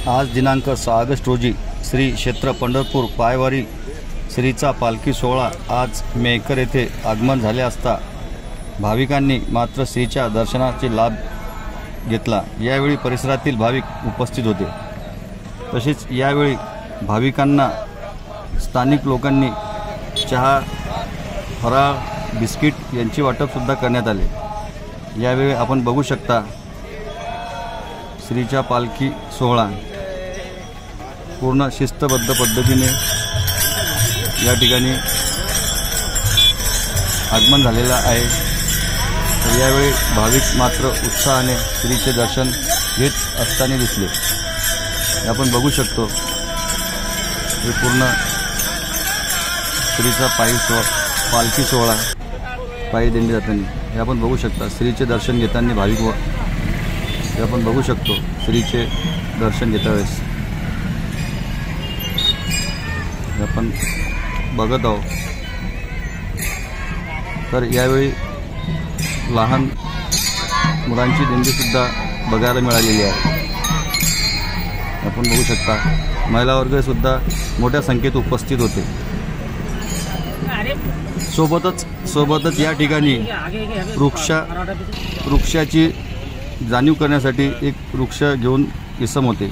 आज दिनांक 6 ऑगस्ट रोजी श्री क्षेत्र पंढरपूर पायवारी श्रीचा पालखी सोहळा आज मेहकर येथे आगमन झाले असता भाविकांनी मात्र श्रीच्या दर्शनाचे लाभ घेतला। यावेळी परिसरातील भाविक उपस्थित होते। तसेच यावेळी भाविकांना स्थानिक लोकांनी चहा, फराळ, बिस्किट यांची वाटप सुद्धा करण्यात आले। यावेळी आपण बघू शकता श्रीचा पालखी सोहळा पूर्ण शिस्तबद्ध पद्धतीने या ठिकाणी आगमन झालेला आहे। यावेळी भाविक मात्र उत्साहाने श्रीचे दर्शन घेत असताना दिसले। आपण बघू शकतो हे पूर्ण श्रीचा पालखी सोहळा पायी दिंडी जाताना हे आपण बघू शकता। श्रीचे दर्शन घेताना भाविक हे आपण बघू शकतो श्रीचे दर्शन घेता वेळेस आपण बघत आहोत। तर यावेळी लहान मुलांची दिंडी सुद्धा बघायला मिळालेली आहे। आपण बघू शकता महिला वर्ग सुद्धा मोठ्या संख्येत उपस्थित होते। सोबतच या ठिकाणी वृक्षाची जाणीव करण्यासाठी एक वृक्ष घेऊन इसम होते।